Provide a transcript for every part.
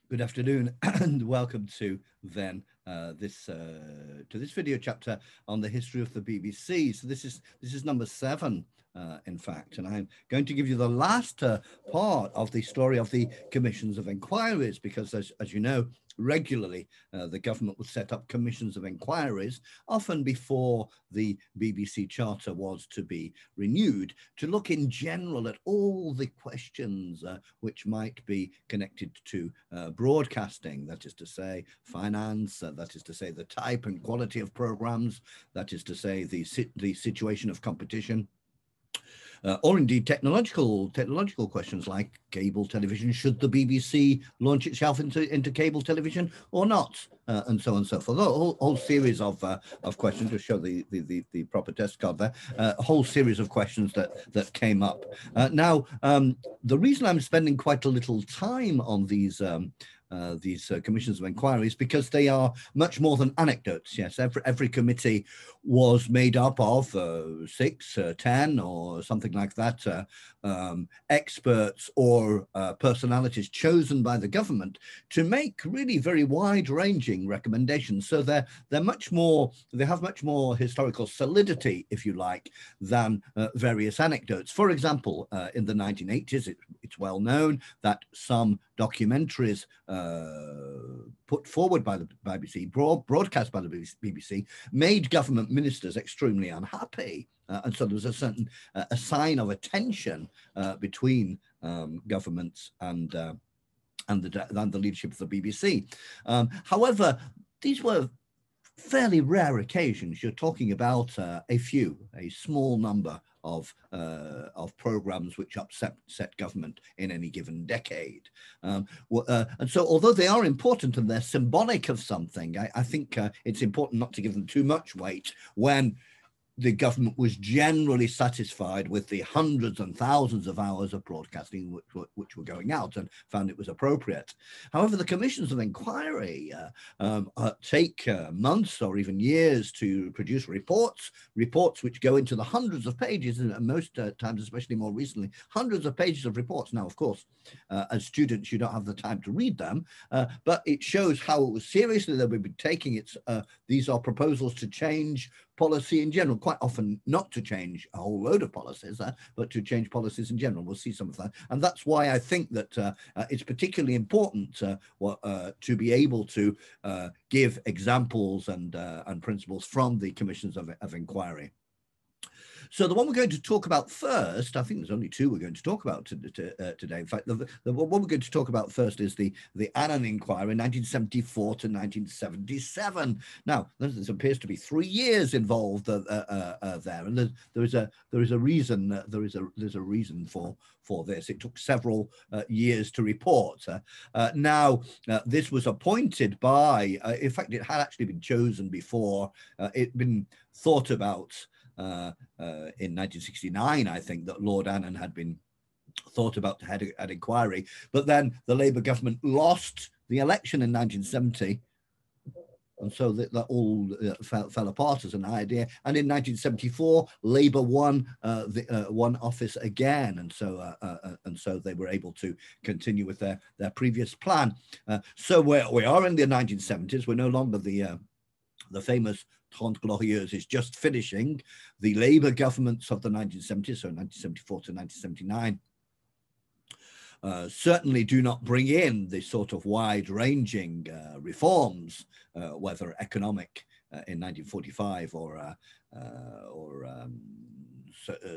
Good afternoon and welcome to this video chapter on the history of the BBC. So this is number 7, in fact, and I'm going to give you the last part of the story of the commissions of inquiries, because as you know, regularly the government would set up commissions of inquiries, often before the BBC Charter was to be renewed, to look in general at all the questions which might be connected to broadcasting, that is to say finance, that is to say the type and quality of programs, that is to say the situation of competition, or indeed technological questions like cable television. Should the BBC launch itself into cable television or not, and so on and so forth. A whole series of questions. To show the proper test card there. A whole series of questions that came up. Now, the reason I'm spending quite a little time on these commissions of inquiries, because they are much more than anecdotes. Yes, every committee was made up of 6, 10 or something like that, experts or personalities chosen by the government to make really very wide-ranging recommendations. So they have much more historical solidity, if you like, than various anecdotes. For example, in the 1980s, it's well known that some documentaries put forward by the BBC, broadcast by the BBC, made government ministers extremely unhappy. And so there was a certain a sign of a tension between governments and the leadership of the BBC. However, these were fairly rare occasions. You're talking about a small number of programs which upset government in any given decade. And so although they are important and they're symbolic of something, I think it's important not to give them too much weight when the government was generally satisfied with the hundreds and thousands of hours of broadcasting which were going out, and found it was appropriate. However, the commissions of inquiry take months or even years to produce reports which go into the hundreds of pages, and most times, especially more recently, hundreds of pages of reports. Now, of course, as students, you don't have the time to read them, but it shows how seriously they would be taking it. These are proposals to change policy in general, quite often not to change a whole load of policies, but to change policies in general. We'll see some of that. And that's why I think that it's particularly important to be able to give examples and principles from the commissions of inquiry. So the one we're going to talk about first, I think there's only 2 we're going to talk about today. In fact, the one we're going to talk about first is the Annan inquiry, 1974 to 1977. Now, there appears to be 3 years involved there, and there is a reason. There's a reason for this. It took several years to report. Now, this was appointed by. In fact, it had actually been chosen before. It'd been thought about. In 1969, I think that Lord Annan had been thought about to head an inquiry, but then the Labour government lost the election in 1970, and so that all fell apart as an idea. And in 1974, Labour won office again, and so they were able to continue with their previous plan. So we are in the 1970s. We're no longer the famous Trente Glorieuses is just finishing. The Labour governments of the 1970s, so 1974 to 1979, certainly do not bring in the sort of wide-ranging reforms, whether economic in 1945 or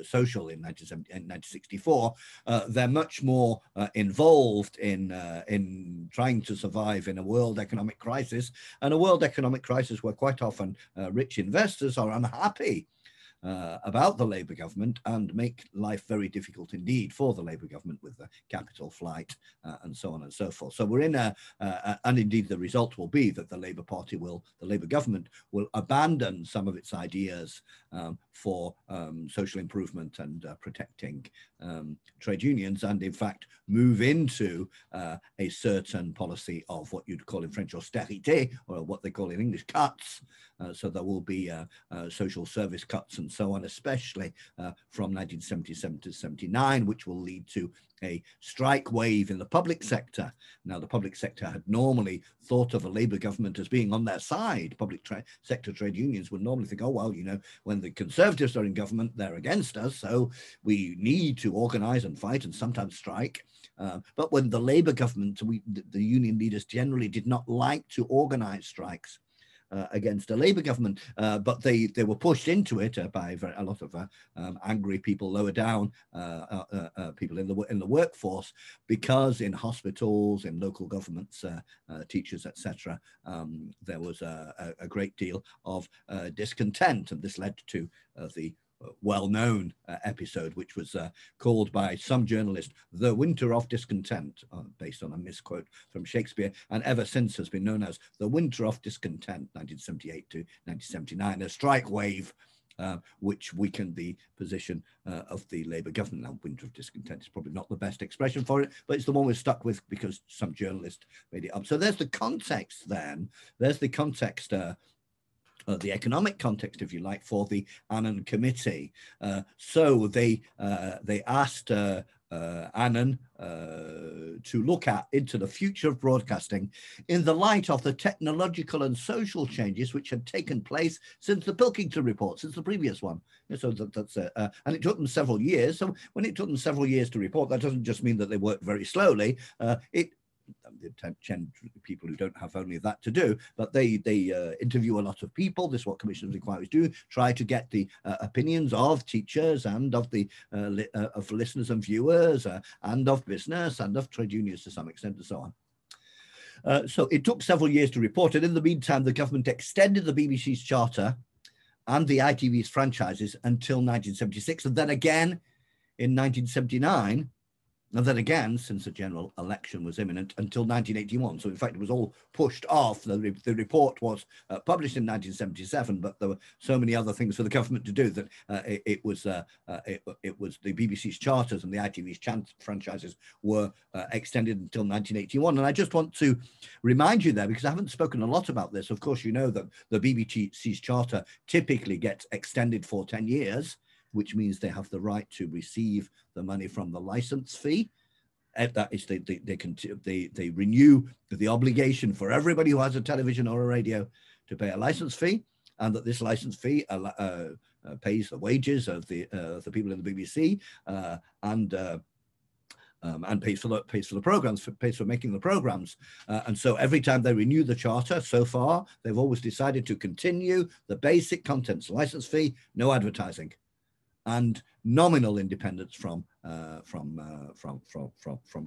social in 1964. They're much more involved in trying to survive in a world economic crisis, and a world economic crisis where quite often rich investors are unhappy about the Labour government and make life very difficult indeed for the Labour government with the capital flight and so on and so forth. So we're in and indeed the result will be that the Labour government will abandon some of its ideas for social improvement and protecting trade unions, and in fact move into a certain policy of what you'd call in French austérité, or what they call in English cuts. So there will be social service cuts and so on, especially from 1977 to 79, which will lead to a strike wave in the public sector. Now, the public sector had normally thought of a Labour government as being on their side. Public sector trade unions would normally think, oh, well, you know, when the Conservatives are in government, they're against us, so we need to organise and fight and sometimes strike. But when the Labour government, the union leaders generally did not like to organise strikes against a Labour government, but they were pushed into it by a lot of angry people lower down, people in the workforce, because in hospitals, in local governments, teachers, etc., there was a great deal of discontent, and this led to the well-known episode, which was called by some journalist the Winter of Discontent, based on a misquote from Shakespeare, and ever since has been known as the Winter of Discontent, 1978 to 1979, a strike wave which weakened the position of the Labour government. Now, Winter of Discontent is probably not the best expression for it, but it's the one we're stuck with because some journalist made it up. So there's the context then. There's the context, the economic context, if you like, for the Annan Committee. So they asked Annan to look into the future of broadcasting in the light of the technological and social changes which had taken place since the Pilkington report, since the previous one. So that's and it took them several years. So when it took them several years to report, that doesn't just mean that they worked very slowly. People who don't have only that to do, but they interview a lot of people. This is what commissions of inquiries do: try to get the opinions of teachers and of the of listeners and viewers, and of business and of trade unions to some extent, and so on. So it took several years to report, and in the meantime, the government extended the BBC's charter and the ITV's franchises until 1976, and then again in 1979. And then again, since the general election was imminent, until 1981. So in fact, it was all pushed off. The report was published in 1977, but there were so many other things for the government to do that it was the BBC's charters and the ITV's franchises were extended until 1981. And I just want to remind you there, because I haven't spoken a lot about this. Of course, you know that the BBC's charter typically gets extended for 10 years. Which means they have the right to receive the money from the license fee. That is, they renew the obligation for everybody who has a television or a radio to pay a license fee, and that this license fee pays the wages of the people in the BBC and pays for the programs, pays for making the programs. And so every time they renew the charter, so far they've always decided to continue the basic contents license fee, no advertising, and nominal independence from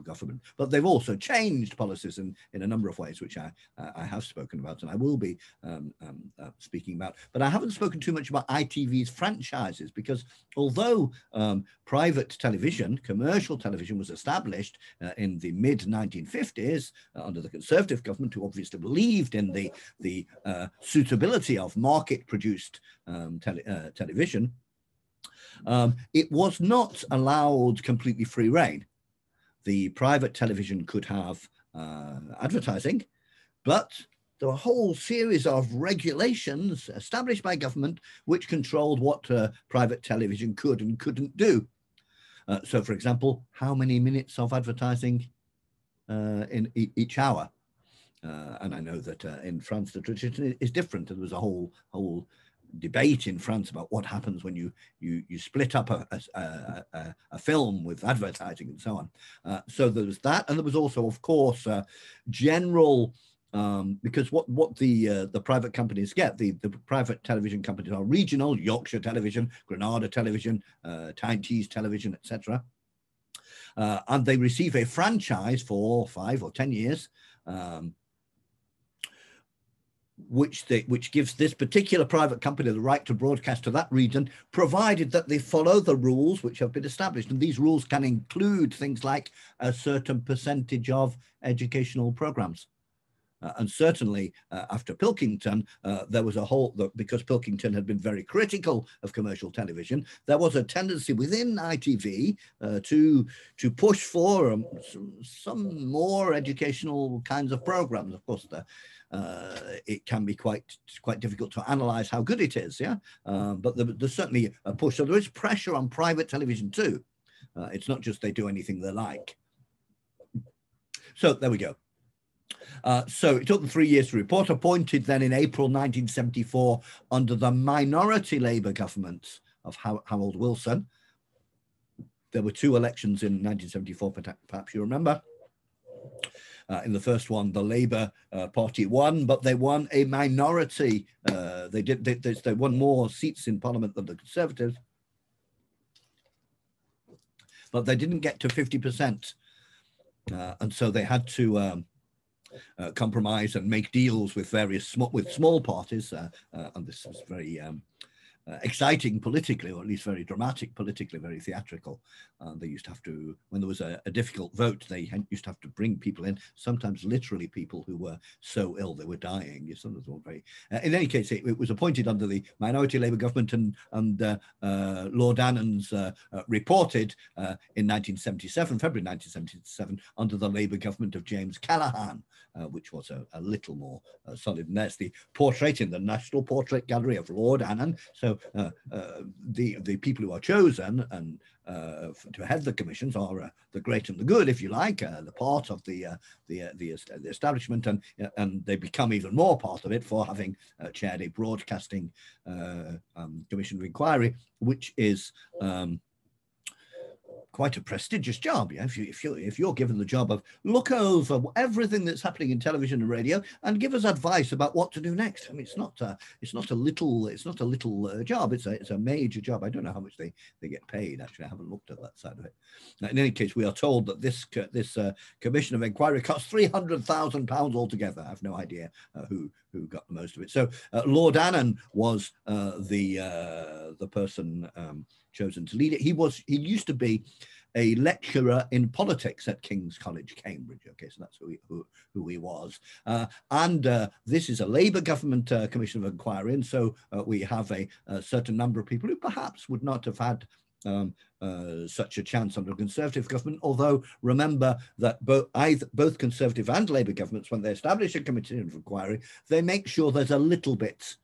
government. But they've also changed policies in a number of ways, which I have spoken about and I will be speaking about. But I haven't spoken too much about ITV's franchises, because although private television, commercial television, was established in the mid-1950s under the Conservative government, who obviously believed in the suitability of market-produced television, it was not allowed completely free rein. The private television could have advertising, but there were a whole series of regulations established by government which controlled what private television could and couldn't do. So, for example, how many minutes of advertising in each hour? And I know that in France the tradition is different, and there was a whole debate in France about what happens when you split up a film with advertising and so on. So there was that, and there was also, of course, general, because what the private companies get, the private television companies are regional: Yorkshire Television, Granada Television, Tyne-Tees Television, etc. And they receive a franchise for 5 or 10 years. Which gives this particular private company the right to broadcast to that region, provided that they follow the rules which have been established. And these rules can include things like a certain percentage of educational programs. And certainly after Pilkington, there was a whole, because Pilkington had been very critical of commercial television, there was a tendency within ITV to push for some more educational kinds of programs. Of course, it can be quite difficult to analyze how good it is, yeah. But there's certainly a push. So there is pressure on private television too. It's not just they do anything they like. So there we go. So it took them 3 years to report, appointed then in April 1974 under the minority Labour government of Harold Wilson. There were 2 elections in 1974, perhaps you remember. In the first one, the Labour Party won, but they won a minority. They won more seats in Parliament than the Conservatives, but they didn't get to 50%. And so they had to compromise and make deals with various small parties, and this was very exciting politically, or at least very dramatic politically, very theatrical. They used to have to, when there was a difficult vote, they used to have to bring people in, sometimes literally people who were so ill they were dying. In any case, it was appointed under the minority Labour government, and Lord Annan's reported in 1977, February 1977, under the Labour government of James Callaghan, which was a little more solid. And there's the portrait in the National Portrait Gallery of Lord Annan. So the people who are chosen and to head the commissions are the great and the good, if you like, the part of the establishment, and they become even more part of it for having chaired a broadcasting commission of inquiry, which is quite a prestigious job. Yeah? If you're given the job of look over everything that's happening in television and radio and give us advice about what to do next. I mean, it's not a little job. It's a major job. I don't know how much they get paid. Actually, I haven't looked at that side of it. Now, in any case, we are told that this commission of inquiry cost £300,000 altogether. I have no idea who got the most of it. So Lord Annan was the person chosen to lead it. He used to be a lecturer in politics at King's College, Cambridge. Okay, so that's who he was. And this is a Labour government commission of inquiry, and so we have a certain number of people who perhaps would not have had such a chance under a Conservative government. Although remember that both Conservative and Labour governments, when they establish a committee of inquiry, they make sure there's a little bit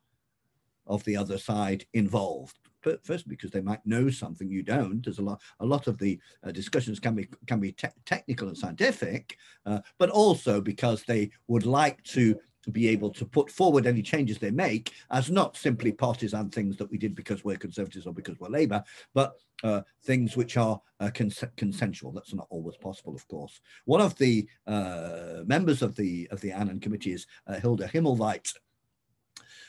of the other side involved. First, because they might know something you don't. There's a lot of the discussions can be technical and scientific, but also because they would like to be able to put forward any changes they make as not simply partisan things that we did because we're Conservatives or because we're Labour, but things which are consensual. That's not always possible, of course. One of the members of the Annan Committee is Hilda Himmelweitz.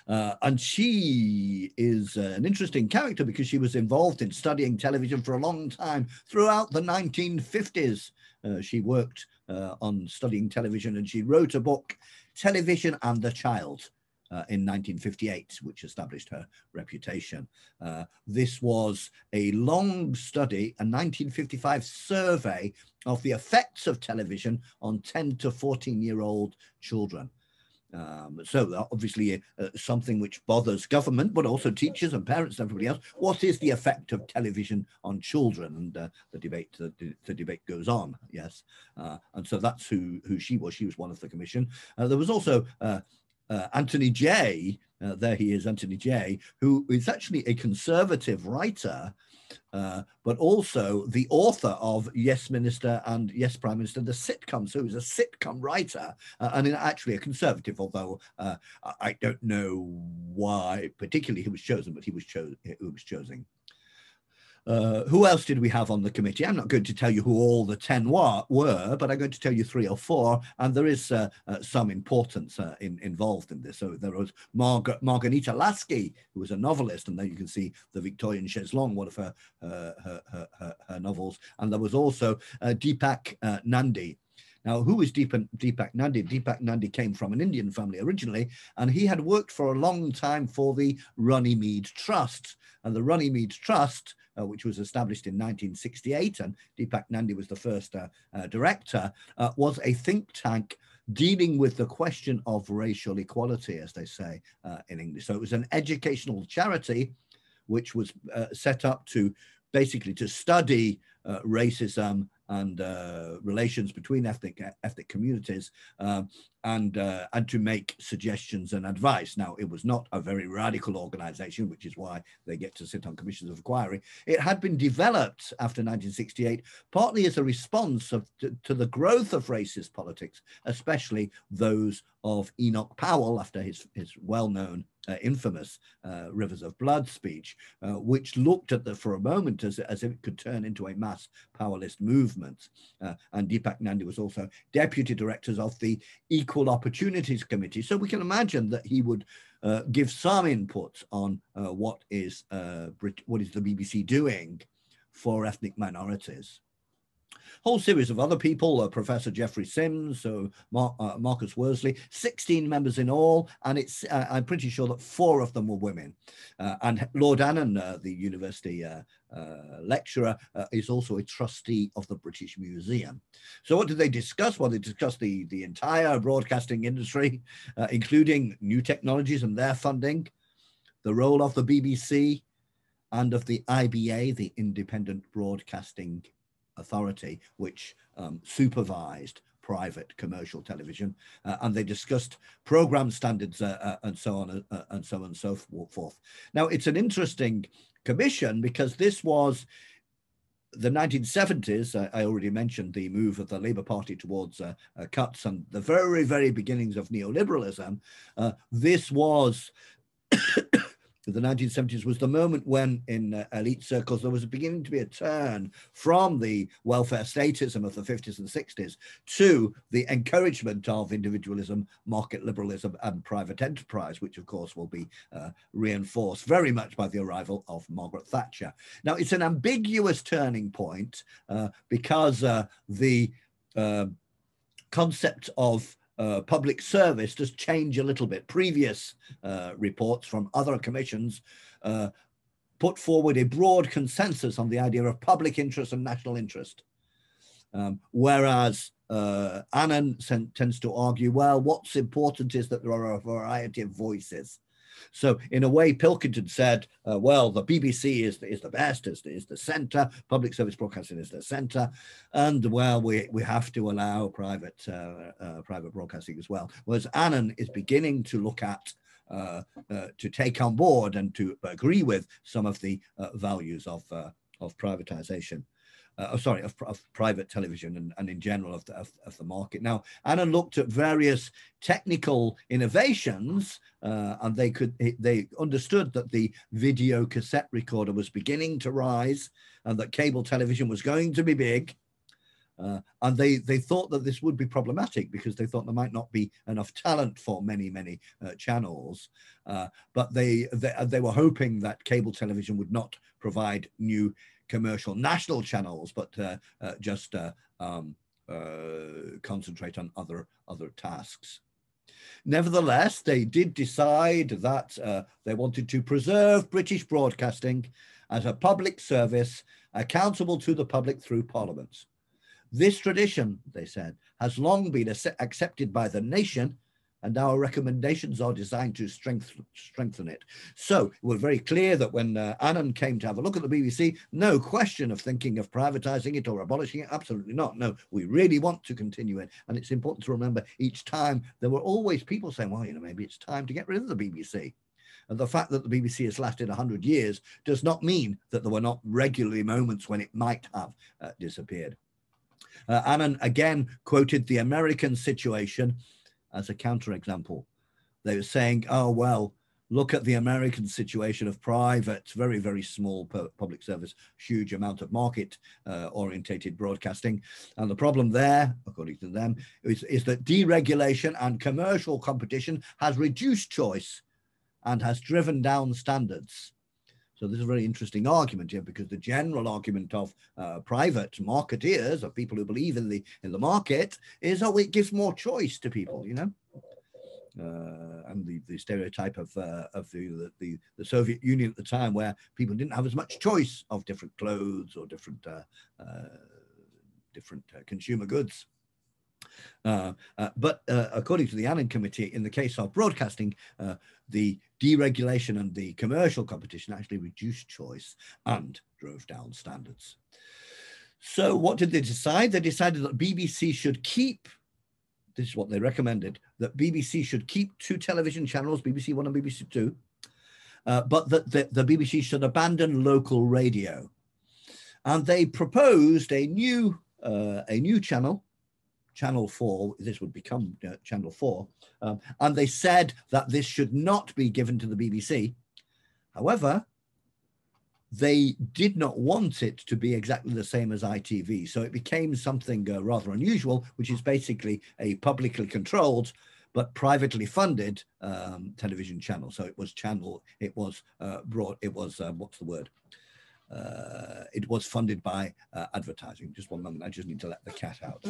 And she is an interesting character because she was involved in studying television for a long time. Throughout the 1950s, she worked on studying television, and she wrote a book, Television and the Child, in 1958, which established her reputation. This was a long study, a 1955 survey of the effects of television on 10 to 14-year-old children. So obviously something which bothers government, but also teachers and parents and everybody else. What is the effect of television on children? And the debate goes on. Yes, and so that's who she was. She was one of the commission. There was also Anthony Jay. There he is, Anthony Jay, who is actually a Conservative writer, but also the author of Yes Minister and Yes Prime Minister, the sitcom. So he's a sitcom writer and actually a Conservative, although I don't know why particularly he was chosen, but he was chosen. Who else did we have on the committee? I'm not going to tell you who all the 10 were, but I'm going to tell you 3 or 4, and there is some importance involved in this. So there was Margarita Lasky, who was a novelist, and there you can see the Victorian chaise longue, one of her novels. And there was also Deepak Nandy. Now, who is Deepak Nandy? Deepak Nandy came from an Indian family originally, and he had worked for a long time for the Runnymede Trust. And the Runnymede Trust, which was established in 1968, and Deepak Nandy was the first director, was a think tank dealing with the question of racial equality, as they say in English. So it was an educational charity which was set up to basically to study racism and relations between ethnic communities, and to make suggestions and advice. Now, it was not a very radical organization, which is why they get to sit on commissions of inquiry. It had been developed after 1968, partly as a response to the growth of racist politics, especially those of Enoch Powell after his well-known infamous Rivers of Blood speech, which looked at for a moment as if it could turn into a mass powerlist movement. And Deepak Nandy was also deputy director of the Equal Opportunities Committee. So we can imagine that he would give some input on what is the BBC doing for ethnic minorities. Whole series of other people, Professor Jeffrey Sims, Marcus Worsley, 16 members in all, and I'm pretty sure that 4 of them were women. And Lord Annan, the university lecturer, is also a trustee of the British Museum. So what did they discuss? Well, they discussed the entire broadcasting industry, including new technologies and their funding, the role of the BBC and of the IBA, the Independent Broadcasting Authority, which supervised private commercial television, and they discussed program standards and so on and so forth. Now, it's an interesting commission because this was the 1970s. I already mentioned the move of the Labour Party towards cuts and the very, very beginnings of neoliberalism. This was the 1970s was the moment when in elite circles there was beginning to be a turn from the welfare statism of the 50s and 60s to the encouragement of individualism, market liberalism and private enterprise, which of course will be reinforced very much by the arrival of Margaret Thatcher. Now, it's an ambiguous turning point because the concept of public service does change a little bit. Previous reports from other commissions put forward a broad consensus on the idea of public interest and national interest, whereas Annan tends to argue, well, what's important is that there are a variety of voices. So in a way, Pilkington said, well, the BBC is the best, is the centre, public service broadcasting is the centre, and well, we have to allow private broadcasting as well. Whereas Annan is beginning to look at, to take on board and to agree with some of the values of privatisation. Of private television and in general of the market. Now, Annan looked at various technical innovations, and they understood that the video cassette recorder was beginning to rise, and that cable television was going to be big. And they thought that this would be problematic because they thought there might not be enough talent for many channels. But they were hoping that cable television would not provide new commercial national channels, but just concentrate on other tasks. Nevertheless, they did decide that they wanted to preserve British broadcasting as a public service accountable to the public through parliaments. This tradition, they said, has long been accepted by the nation, and our recommendations are designed to strengthen it. So we're very clear that when Annan came to have a look at the BBC, no question of thinking of privatising it or abolishing it, absolutely not. No, we really want to continue it. And it's important to remember each time there were always people saying, well, maybe it's time to get rid of the BBC. And the fact that the BBC has lasted 100 years does not mean that there were not regularly moments when it might have disappeared. Annan again quoted the American situation as a counterexample. They were saying, oh, well, look at the American situation of private, very, very small public service, huge amount of market orientated broadcasting. And the problem there, according to them, is that deregulation and commercial competition has reduced choice and has driven down standards. So this is a very interesting argument here, because the general argument of private marketeers, of people who believe in the market, is, oh, it gives more choice to people, and the stereotype of the Soviet Union at the time, where people didn't have as much choice of different clothes or different consumer goods. But according to the Annan Committee, in the case of broadcasting, the deregulation and the commercial competition actually reduced choice and drove down standards. So what did they decide? They decided that BBC should keep, this is what they recommended, that BBC should keep 2 television channels, BBC One and BBC Two, but that the BBC should abandon local radio. And they proposed a new channel, Channel 4, this would become Channel 4, and they said that this should not be given to the BBC. However, they did not want it to be exactly the same as ITV, so it became something rather unusual, which is basically a publicly controlled but privately funded television channel. So it was it was funded by advertising. Just one moment, I just need to let the cat out.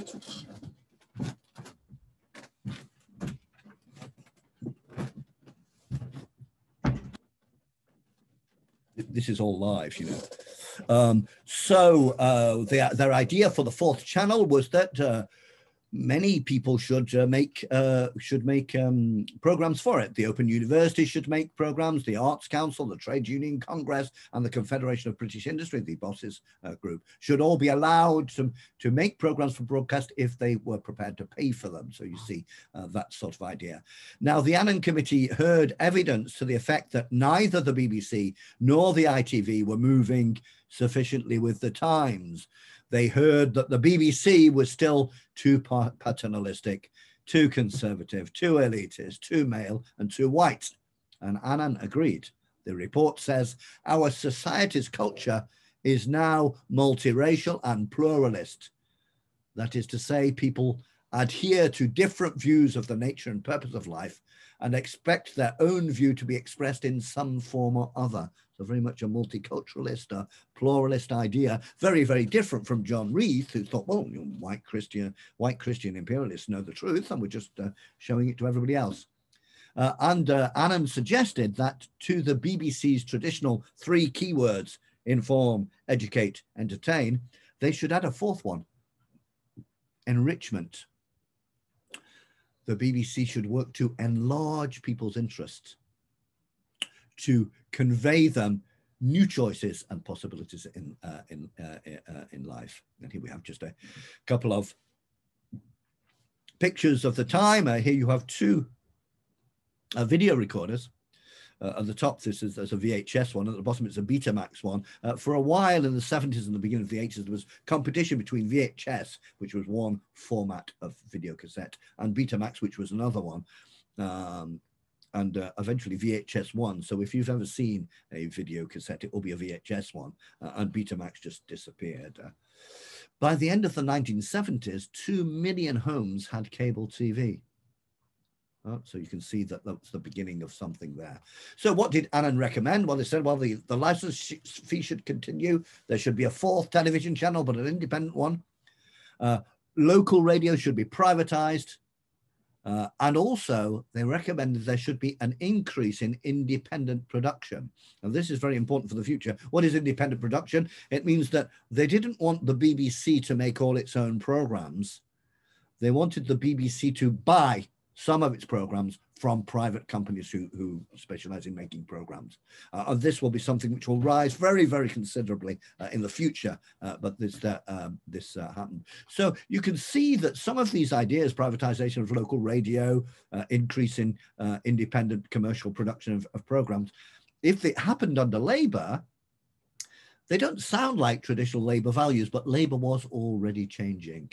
This is all live, you know. Their idea for the 4th channel was that many people should make programs for it. The Open University should make programs, the Arts Council, the Trade Union Congress, and the Confederation of British Industry, the bosses group, should all be allowed to make programs for broadcast if they were prepared to pay for them. So you see that sort of idea. Now, the Annan Committee heard evidence to the effect that neither the BBC nor the ITV were moving sufficiently with the times. They heard that the BBC was still too paternalistic, too conservative, too elitist, too male, and too white. And Annan agreed. The report says, our society's culture is now multiracial and pluralist. That is to say, people adhere to different views of the nature and purpose of life and expect their own view to be expressed in some form or other. So very much a multiculturalist, a pluralist idea, very, very different from John Reith, who thought, well, you know, white Christian imperialists know the truth, and we're just showing it to everybody else. Annan suggested that to the BBC's traditional 3 keywords, inform, educate, entertain, they should add a 4th one, enrichment. The BBC should work to enlarge people's interests, to convey them new choices and possibilities in life. And here we have just a couple of pictures of the time. Here you have 2 video recorders. At the top, there's a VHS one. At the bottom, it's a Betamax one. For a while in the 70s and the beginning of the 80s, there was competition between VHS, which was one format of video cassette, and Betamax, which was another one. And eventually VHS won. So if you've ever seen a video cassette, it will be a VHS one, and Betamax just disappeared. By the end of the 1970s, 2 million homes had cable TV. So you can see that that's the beginning of something there. So what did Annan recommend? Well, they said, well, the license fee should continue. There should be a 4th television channel, but an independent one. Local radio should be privatized. And also, they recommended there should be an increase in independent production. And this is very important for the future. What is independent production? It means that they didn't want the BBC to make all its own programs. They wanted the BBC to buy some of its programs from private companies who specialize in making programs. And this will be something which will rise very, very considerably in the future, but this happened. So you can see that some of these ideas, privatization of local radio, increase in independent commercial production of programs, if it happened under Labour, they don't sound like traditional Labour values, but Labour was already changing.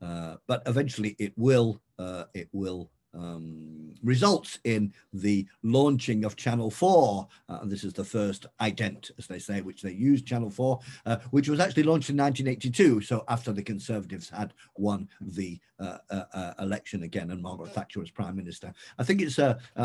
But eventually it will results in the launching of Channel 4. And this is the first ident, as they say, which they used, Channel 4, which was actually launched in 1982. So after the Conservatives had won the election again and Margaret Thatcher was Prime Minister. I think it's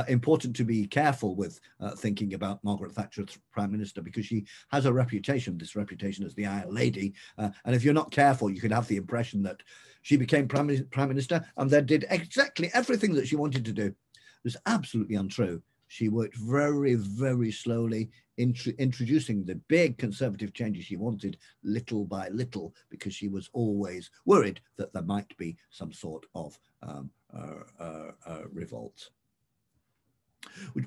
important to be careful with thinking about Margaret Thatcher as Prime Minister, because she has a reputation, this reputation as the Iron Lady. And if you're not careful, you could have the impression that she became Prime Minister and then did exactly everything that she wanted to do. It was absolutely untrue. She worked very, very slowly, introducing the big conservative changes she wanted little by little, because she was always worried that there might be some sort of revolt.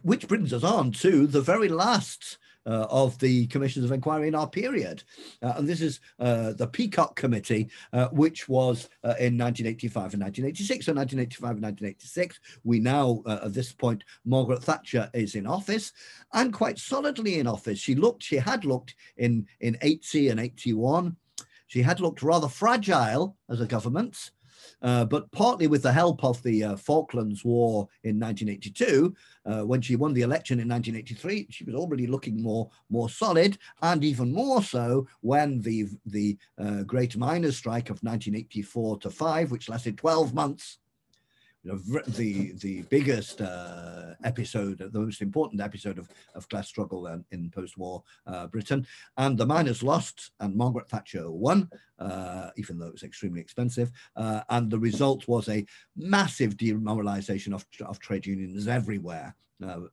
Which brings us on to the very last of the commissions of inquiry in our period. And this is the Peacock Committee, which was in 1985 and 1986. So 1985 and 1986, we now, at this point, Margaret Thatcher is in office, and quite solidly in office. She had looked in 80 and 81. She had looked rather fragile as a government. But partly with the help of the Falklands War in 1982, when she won the election in 1983, she was already looking more solid, and even more so when the Great Miners' Strike of 1984 to 5, which lasted 12 months, the biggest episode, the most important episode of class struggle in post-war Britain. And the miners lost and Margaret Thatcher won, even though it was extremely expensive. And the result was a massive demoralization of trade unions everywhere.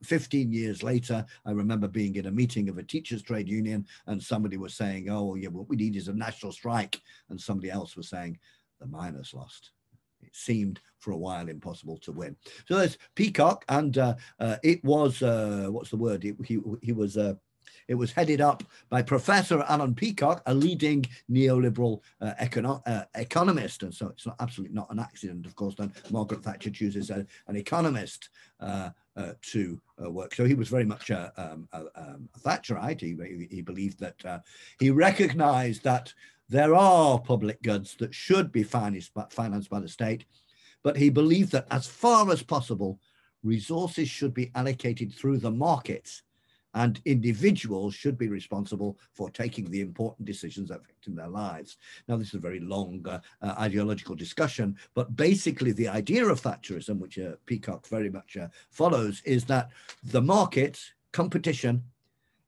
15 years later, I remember being in a meeting of a teachers' trade union, and somebody was saying, oh, yeah, what we need is a national strike. And somebody else was saying, the miners lost. It seemed for a while impossible to win. So there's Peacock, and it was what's the word? It was headed up by Professor Annan and Peacock, a leading neoliberal economist, and so it's absolutely not an accident, of course, that Margaret Thatcher chooses an economist to work. So he was very much a Thatcherite. He believed that he recognised that there are public goods that should be financed by the state, but he believed that as far as possible, resources should be allocated through the markets, and individuals should be responsible for taking the important decisions affecting their lives. Now, this is a very long ideological discussion, but basically the idea of Thatcherism, which Peacock very much follows, is that the market, competition,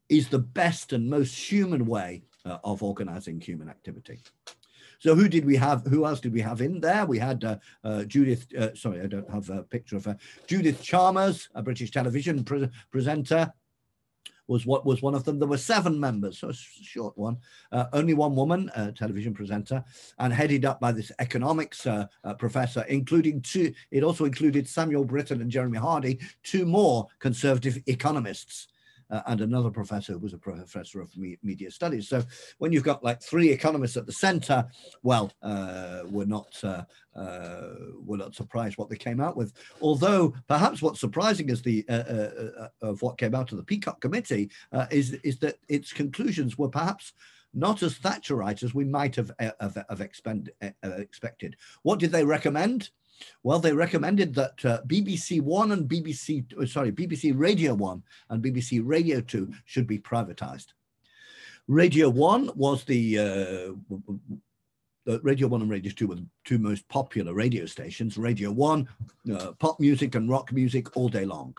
is the best and most human way of organizing human activity. So who else did we have in there? We had Judith, sorry, I don't have a picture of her. Judith Chalmers, a British television presenter, was one of them. There were 7 members, so a short one. Only one woman, television presenter, and headed up by this economics professor, including two. It also included Samuel Britton and Jeremy Hardy, 2 more conservative economists. And another professor who was a professor of media studies. So when you've got like 3 economists at the center, well, we're not surprised what they came out with. Although perhaps what's surprising is of what came out of the Peacock Committee is that its conclusions were perhaps not as Thatcherite as we might have expected. What did they recommend? Well, they recommended that BBC One and BBC Radio 1 and BBC Radio 2 should be privatized. Radio 1 was Radio 1 and Radio 2 were the 2 most popular radio stations. Radio 1, pop music and rock music all day long,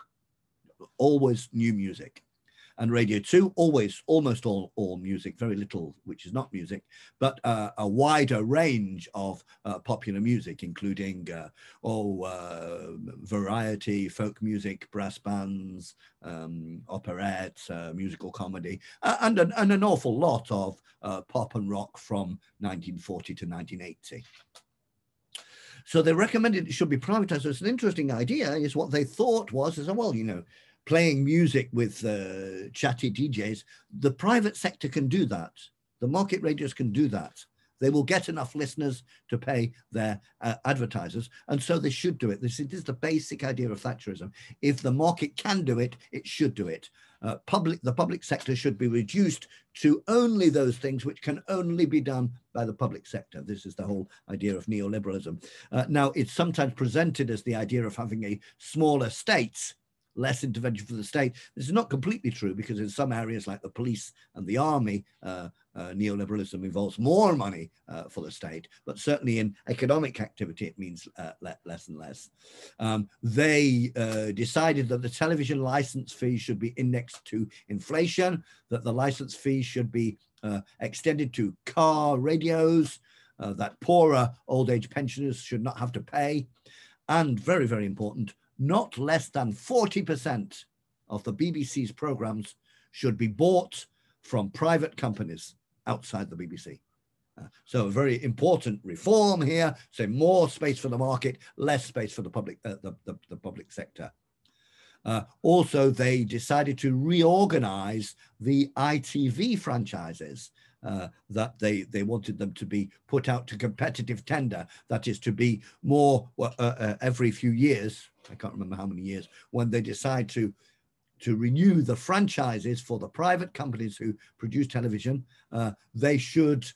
always new music. And Radio 2, almost all music, very little which is not music, but a wider range of popular music, including variety, folk music, brass bands, operettes, musical comedy, and an awful lot of pop and rock from 1940 to 1980. So they recommended it should be privatized. So it's an interesting idea. Is what they thought was, well, you know, playing music with chatty DJs, the private sector can do that. The market radios can do that. They will get enough listeners to pay their advertisers, and so they should do it. This is the basic idea of Thatcherism. If the market can do it, it should do it. The public sector should be reduced to only those things which can only be done by the public sector. This is the whole idea of neoliberalism. Now, it's sometimes presented as the idea of having a smaller state, less intervention for the state. This is not completely true, because in some areas like the police and the army, neoliberalism involves more money for the state, but certainly in economic activity, it means less and less. They decided that the television license fee should be indexed to inflation, that the license fee should be extended to car radios, that poorer old age pensioners should not have to pay, and very, very important, not less than 40% of the BBC's programs should be bought from private companies outside the BBC. So a very important reform here. So more space for the market, less space for the public, the public sector. Also, they decided to reorganize the ITV franchises, that they wanted them to be put out to competitive tender. That is to be more every few years. I can't remember how many years, when they decide to renew the franchises for the private companies who produce television, they should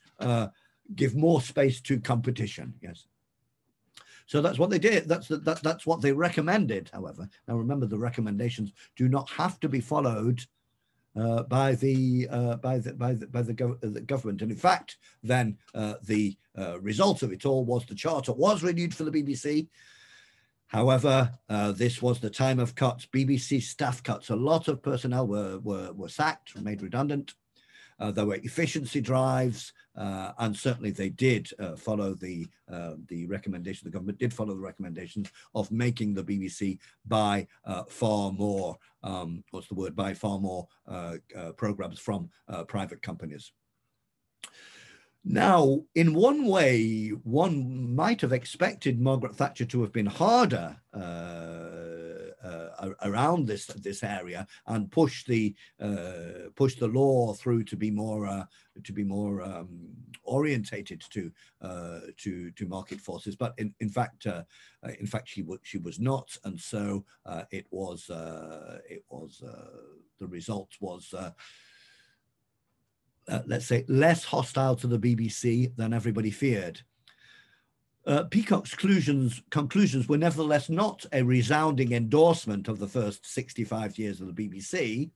give more space to competition. Yes. So that's what they did. That's what they recommended. However, now remember, the recommendations do not have to be followed by the government. And in fact, then the result of it all was the charter was renewed for the BBC. However, this was the time of cuts, BBC staff cuts. A lot of personnel were sacked, made redundant. There were efficiency drives, and certainly they did follow the recommendation. The government did follow the recommendations of making the BBC buy far more, buy far more programs from private companies. Now, in one way, one might have expected Margaret Thatcher to have been harder around this area and push the law through to be more orientated to market forces. But in fact, she was not, and so the result was. Let's say, less hostile to the BBC than everybody feared. Peacock's conclusions were nevertheless not a resounding endorsement of the first 65 years of the BBC.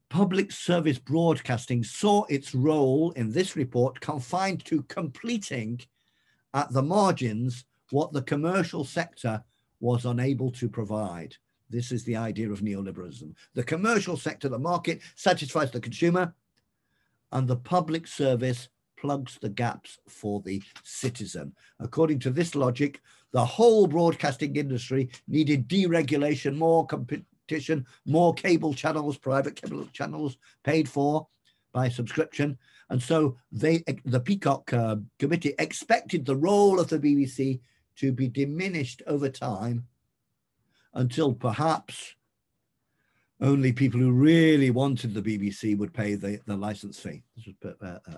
Public service broadcasting saw its role in this report confined to completing at the margins what the commercial sector was unable to provide. This is the idea of neoliberalism. The commercial sector, the market, satisfies the consumer, and the public service plugs the gaps for the citizen. According to this logic, the whole broadcasting industry needed deregulation, more competition, more cable channels, private cable channels paid for by subscription. And so the Peacock Committee expected the role of the BBC to be diminished over time until perhaps only people who really wanted the BBC would pay the license fee. This was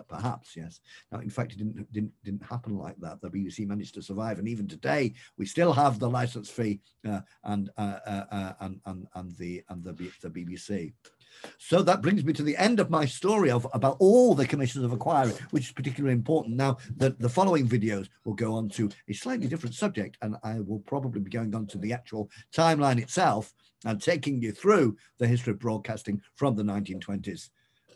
perhaps, yes. Now, in fact, it didn't happen like that. The BBC managed to survive, and even today, we still have the license fee and the BBC. So that brings me to the end of my story about all the commissions of inquiry, which is particularly important. Now, the following videos will go on to a slightly different subject, and I will probably be going on to the actual timeline itself and taking you through the history of broadcasting from the 1920s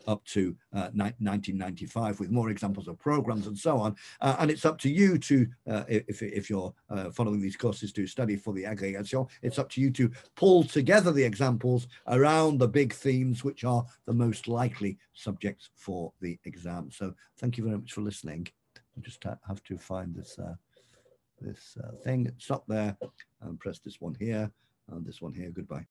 up to 1995 with more examples of programs and so on. And it's up to you to, if you're following these courses to study for the agrégation, it's up to you to pull together the examples around the big themes which are the most likely subjects for the exam. So thank you very much for listening. I just have to find this thing. Stop there and press this one here and this one here. Goodbye.